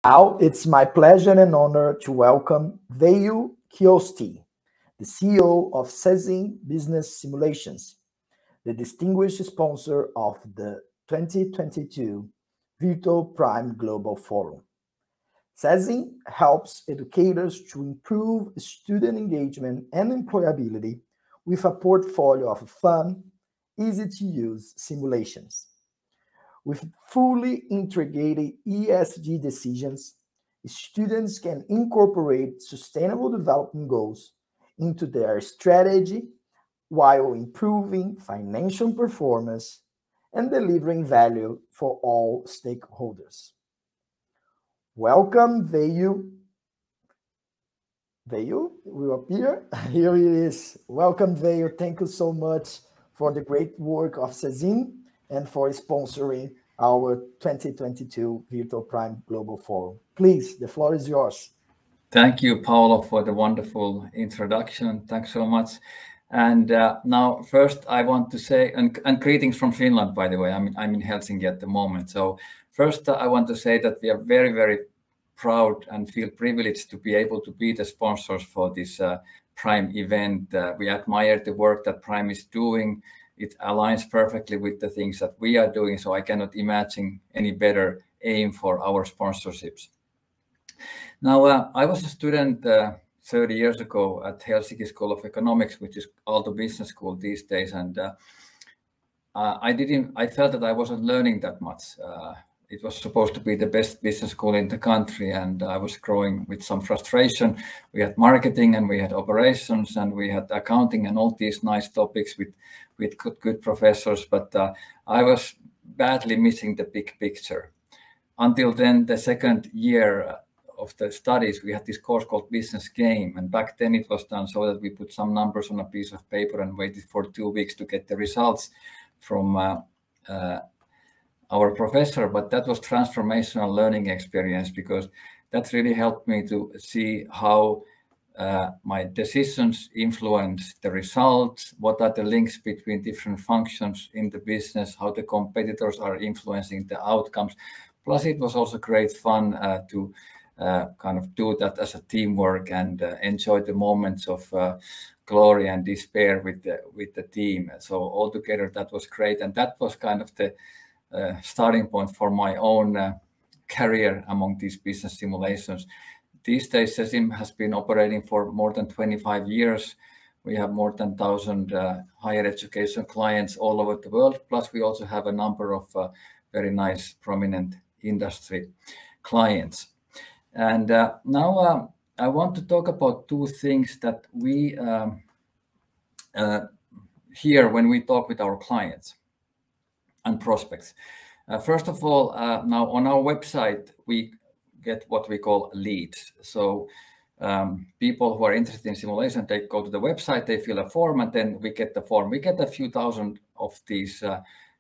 Now it's my pleasure and honor to welcome Veyu Kiosti, the CEO of Cesim Business Simulations, the distinguished sponsor of the 2022 Virtual Prime Global Forum. Cesim helps educators to improve student engagement and employability with a portfolio of fun, easy-to-use simulations. With fully integrated ESG decisions, students can incorporate sustainable development goals into their strategy while improving financial performance and delivering value for all stakeholders. Welcome, Veyu. Veyu will appear. Here it is. Welcome, Veyu. Thank you so much for the great work of Cesim and for sponsoring our 2022 Virtual Prime Global Forum. Please, the floor is yours. Thank you, Paolo, for the wonderful introduction. Thanks so much. And now, first, I want to say, and greetings from Finland, by the way. I'm in Helsinki at the moment. So first, I want to say that we are very, very proud and feel privileged to be able to be the sponsors for this Prime event. We admire the work that Prime is doing. It aligns perfectly with the things that we are doing. So I cannot imagine any better aim for our sponsorships. Now, I was a student 30 years ago at Helsinki School of Economics, which is Aalto Business School these days, and I felt that I wasn't learning that much. It was supposed to be the best business school in the country, and I was growing with some frustration. We had marketing, and we had operations, and we had accounting, and all these nice topics with good professors, but I was badly missing the big picture. Until then, the second year of the studies, we had this course called Business Game. And back then it was done so that we put some numbers on a piece of paper and waited for 2 weeks to get the results from our professor. But that was transformational learning experience because that really helped me to see how my decisions influence the results, what are the links between different functions in the business, how the competitors are influencing the outcomes. Plus, it was also great fun to kind of do that as a teamwork and enjoy the moments of glory and despair with the team. So altogether, that was great, and that was kind of the starting point for my own career among these business simulations. These days, Sesim has been operating for more than 25 years. We have more than 1,000 higher education clients all over the world. Plus, we also have a number of very nice, prominent industry clients. And now I want to talk about 2 things that we hear when we talk with our clients and prospects. First of all, now on our website, we get what we call leads. So people who are interested in simulation, they go to the website, they fill a form, and then we get the form. We get a few thousand of these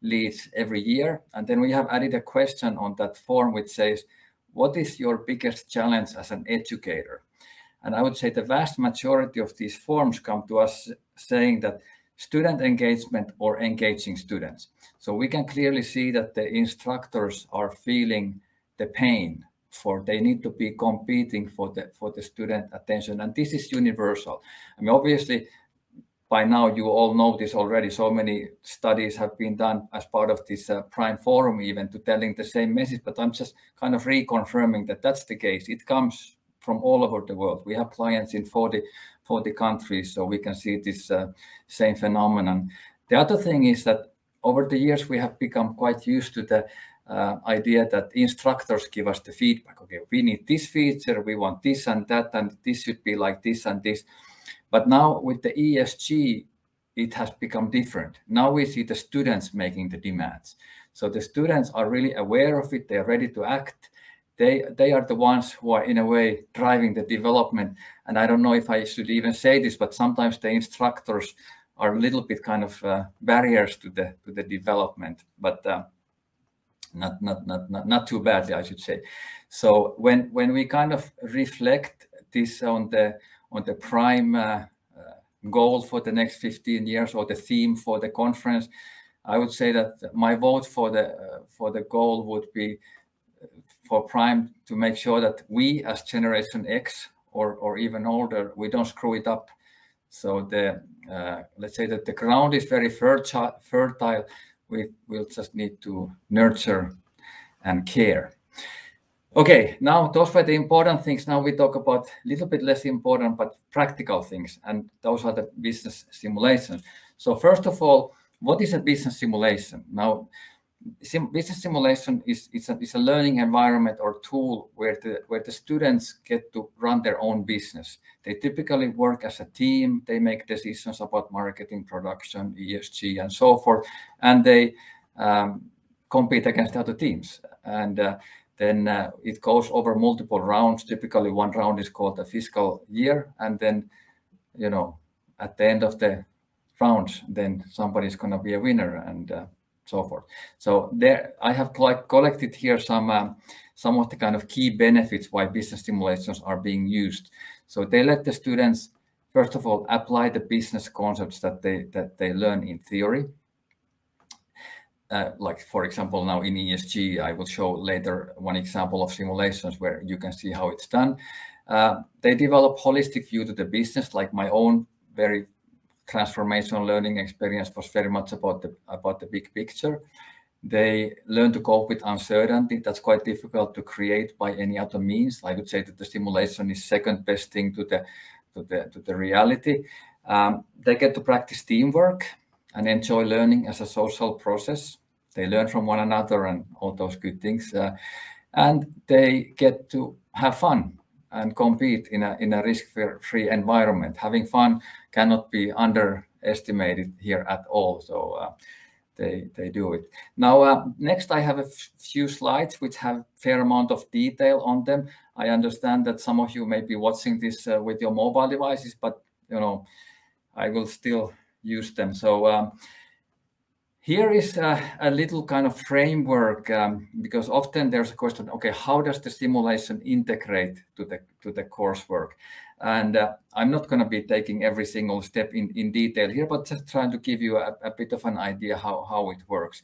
leads every year. And then we have added a question on that form which says, what is your biggest challenge as an educator? And I would say the vast majority of these forms come to us saying that student engagement or engaging students. So we can clearly see that the instructors are feeling the pain they need to be competing for the student attention. And this is universal. I mean, obviously, by now you all know this already. So many studies have been done as part of this Prime Forum even to telling the same message, but I'm just kind of reconfirming that that's the case. It comes from all over the world. We have clients in 40 countries, so we can see this same phenomenon. The other thing is that over the years, we have become quite used to the idea that instructors give us the feedback. Okay, we need this feature, we want this and that, and this should be like this and this. But now with the ESG, it has become different. Now we see the students making the demands. So the students are really aware of it. They're ready to act. They are the ones who are in a way driving the development. And I don't know if I should even say this, but sometimes the instructors are a little bit kind of barriers to the development, but not too badly, I should say. So when we kind of reflect this on the Prime goal for the next 15 years or the theme for the conference, I would say that my vote for the goal would be for Prime to make sure that we as Generation X or even older, we don't screw it up. So the let's say that the ground is very fertile. We'll just need to nurture and care. Okay, now those were the important things. Now we talk about a little bit less important but practical things, and those are the business simulations. So first of all, what is a business simulation? Now, business simulation is a learning environment or tool where the students get to run their own business. They typically work as a team. They make decisions about marketing, production, ESG, and so forth, and they compete against other teams. And then it goes over multiple rounds. Typically, one round is called a fiscal year, and then, you know, at the end of the rounds, then somebody's going to be a winner, and so forth. So there, I have collected here some of the kind of key benefits why business simulations are being used. So they let the students, first of all, apply the business concepts that they learn in theory. Like, for example, now in ESG, I will show later one example of simulations where you can see how it's done. They develop holistic view to the business, like my own very transformational learning experience was very much about the big picture. They learn to cope with uncertainty. That's quite difficult to create by any other means. I would say that the simulation is second best thing to the reality. They get to practice teamwork and enjoy learning as a social process. They learn from one another and all those good things. And they get to have fun and compete in a risk-free environment. Having fun cannot be underestimated here at all. So they do it. Now, next I have a few slides which have a fair amount of detail on them. I understand that some of you may be watching this with your mobile devices, but you know, I will still use them. So here is a little kind of framework, because often there's a question, okay, how does the simulation integrate to the coursework? And I'm not going to be taking every single step in detail here, but just trying to give you a bit of an idea how it works.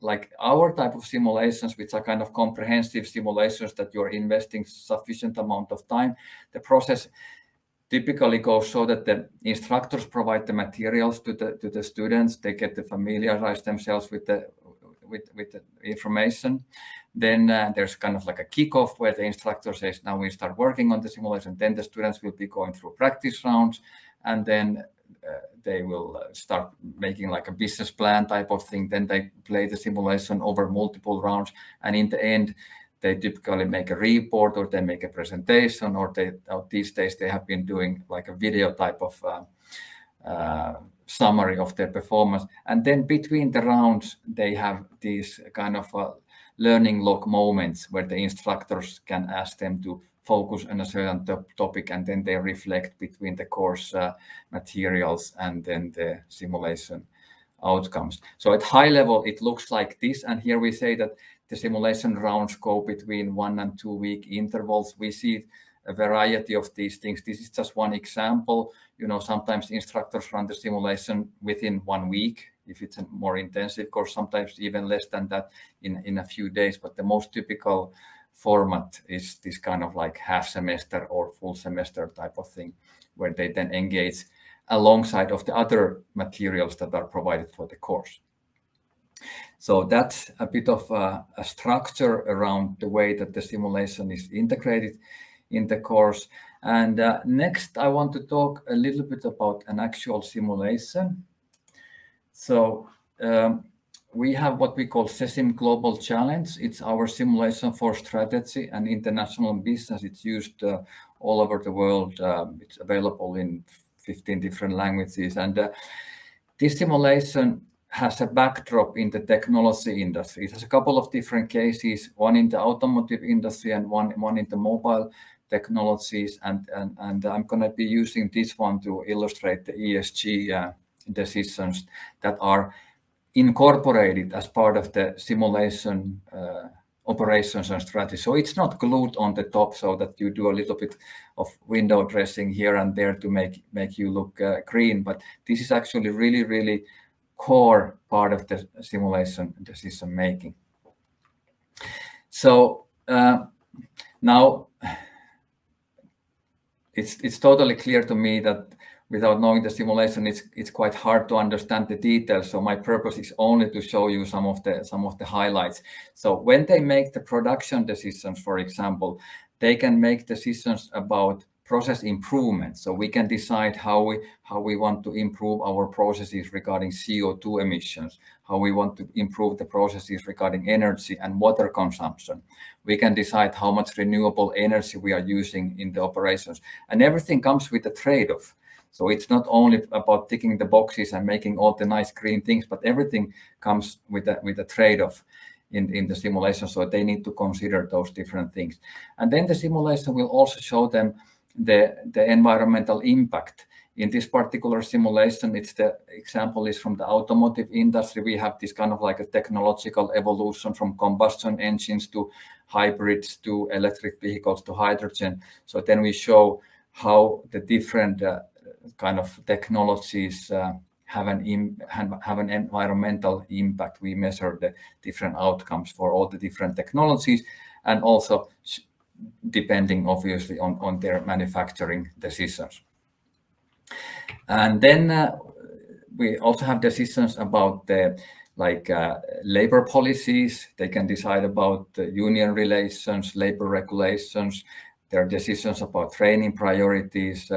Like our type of simulations, which are kind of comprehensive simulations that you're investing sufficient amount of time, the process typically goes so that the instructors provide the materials to the students. They get to familiarize themselves with the information. Then there's kind of like a kickoff where the instructor says, now we start working on the simulation. Then the students will be going through practice rounds, and then they will start making like a business plan type of thing. Then they play the simulation over multiple rounds, and in the end, they typically make a report or they make a presentation, or these days they have been doing like a video type of summary of their performance. And then between the rounds, they have these kind of learning log moments where the instructors can ask them to focus on a certain topic, and then they reflect between the course materials and then the simulation outcomes. So at high level, it looks like this. And here we say that the simulation rounds go between 1 and 2 week intervals. We see a variety of these things. This is just one example. You know, sometimes instructors run the simulation within 1 week, if it's a more intensive course, sometimes even less than that in a few days. But the most typical format is this kind of like half semester or full semester type of thing, where they then engage alongside of the other materials that are provided for the course. So that's a bit of a structure around the way that the simulation is integrated in the course. And next, I want to talk a little bit about an actual simulation. So we have what we call Cesim Global Challenge. It's our simulation for strategy and international business. It's used all over the world. It's available in 15 different languages. And this simulation has a backdrop in the technology industry. It has a couple of different cases, one in the automotive industry and one in the mobile technologies. And I'm going to be using this one to illustrate the ESG decisions that are incorporated as part of the simulation operations and strategy. So it's not glued on the top so that you do a little bit of window dressing here and there to make you look green. But this is actually really, really core part of the simulation decision making. So now it's totally clear to me that without knowing the simulation, it's quite hard to understand the details. So my purpose is only to show you some of the highlights. So when they make the production decisions, for example, they can make decisions about process improvement. So we can decide how we want to improve our processes regarding CO2 emissions, how we want to improve the processes regarding energy and water consumption. We can decide how much renewable energy we are using in the operations, and everything comes with a trade-off. So it's not only about ticking the boxes and making all the nice green things, but everything comes with a trade-off in the simulation. So they need to consider those different things. And then the simulation will also show them the environmental impact. In this particular simulation, it's the example is from the automotive industry. We have this kind of like a technological evolution from combustion engines to hybrids to electric vehicles to hydrogen. So then we show how the different kind of technologies have an environmental impact. We measure the different outcomes for all the different technologies, and also depending obviously on their manufacturing decisions. And then we also have decisions about the labor policies. They can decide about union relations, labor regulations. There are decisions about training priorities.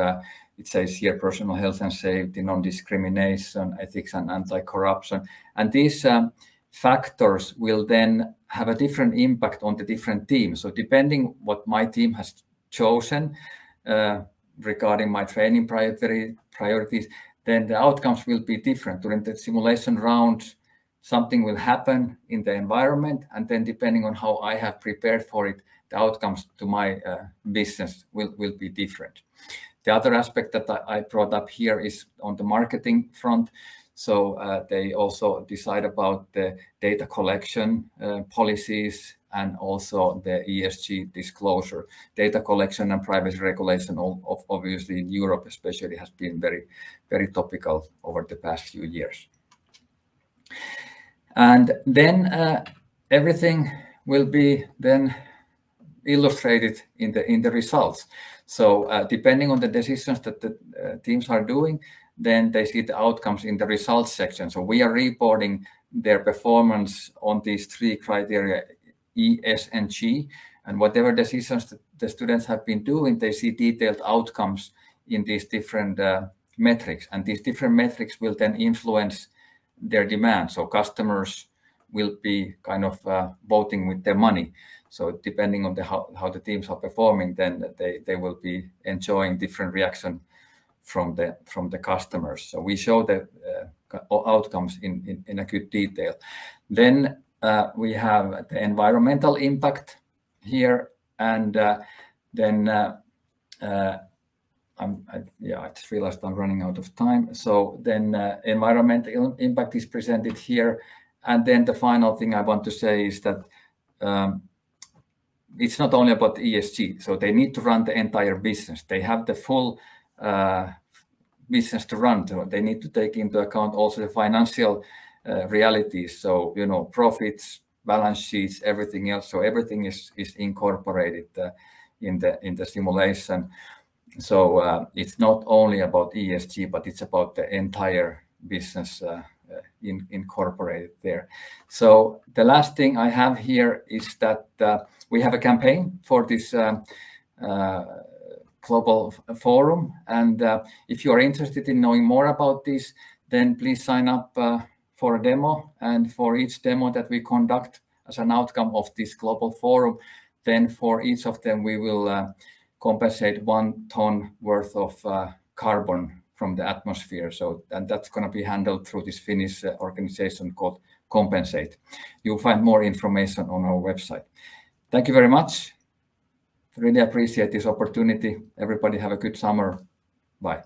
It says here personal health and safety, non-discrimination, ethics and anti-corruption. And these factors will then have a different impact on the different teams. So depending what my team has chosen regarding my training priorities, then the outcomes will be different. During the simulation round, something will happen in the environment, and then depending on how I have prepared for it, the outcomes to my business will be different. The other aspect that I brought up here is on the marketing front. So they also decide about the data collection policies and also the ESG disclosure. Data collection and privacy regulation, obviously in Europe especially, has been very, very topical over the past few years. And then everything will be then illustrated in the results. So depending on the decisions that the teams are doing, then they see the outcomes in the results section. So we are reporting their performance on these three criteria, E, S, and G. And whatever decisions that the students have been doing, they see detailed outcomes in these different metrics. And these different metrics will then influence their demand. So customers will be kind of voting with their money. So depending on how the teams are performing, then they will be enjoying different reaction from the customers. So we show the outcomes in a good detail. Then we have the environmental impact here, and then I just realized I'm running out of time. So then environmental impact is presented here, and then the final thing I want to say is that it's not only about ESG. So they need to run the entire business. They have the full business to run. So they need to take into account also the financial realities. So, you know, profits, balance sheets, everything else. So everything is incorporated in the simulation. So it's not only about ESG, but it's about the entire business incorporated there. So the last thing I have here is that we have a campaign for this global forum, and if you are interested in knowing more about this, then please sign up for a demo. And for each demo that we conduct as an outcome of this global forum, then for each of them we will compensate 1 ton worth of carbon from the atmosphere. So, and that's going to be handled through this Finnish organization called Compensate. You'll find more information on our website. Thank you very much. Really appreciate this opportunity. Everybody have a good summer. Bye.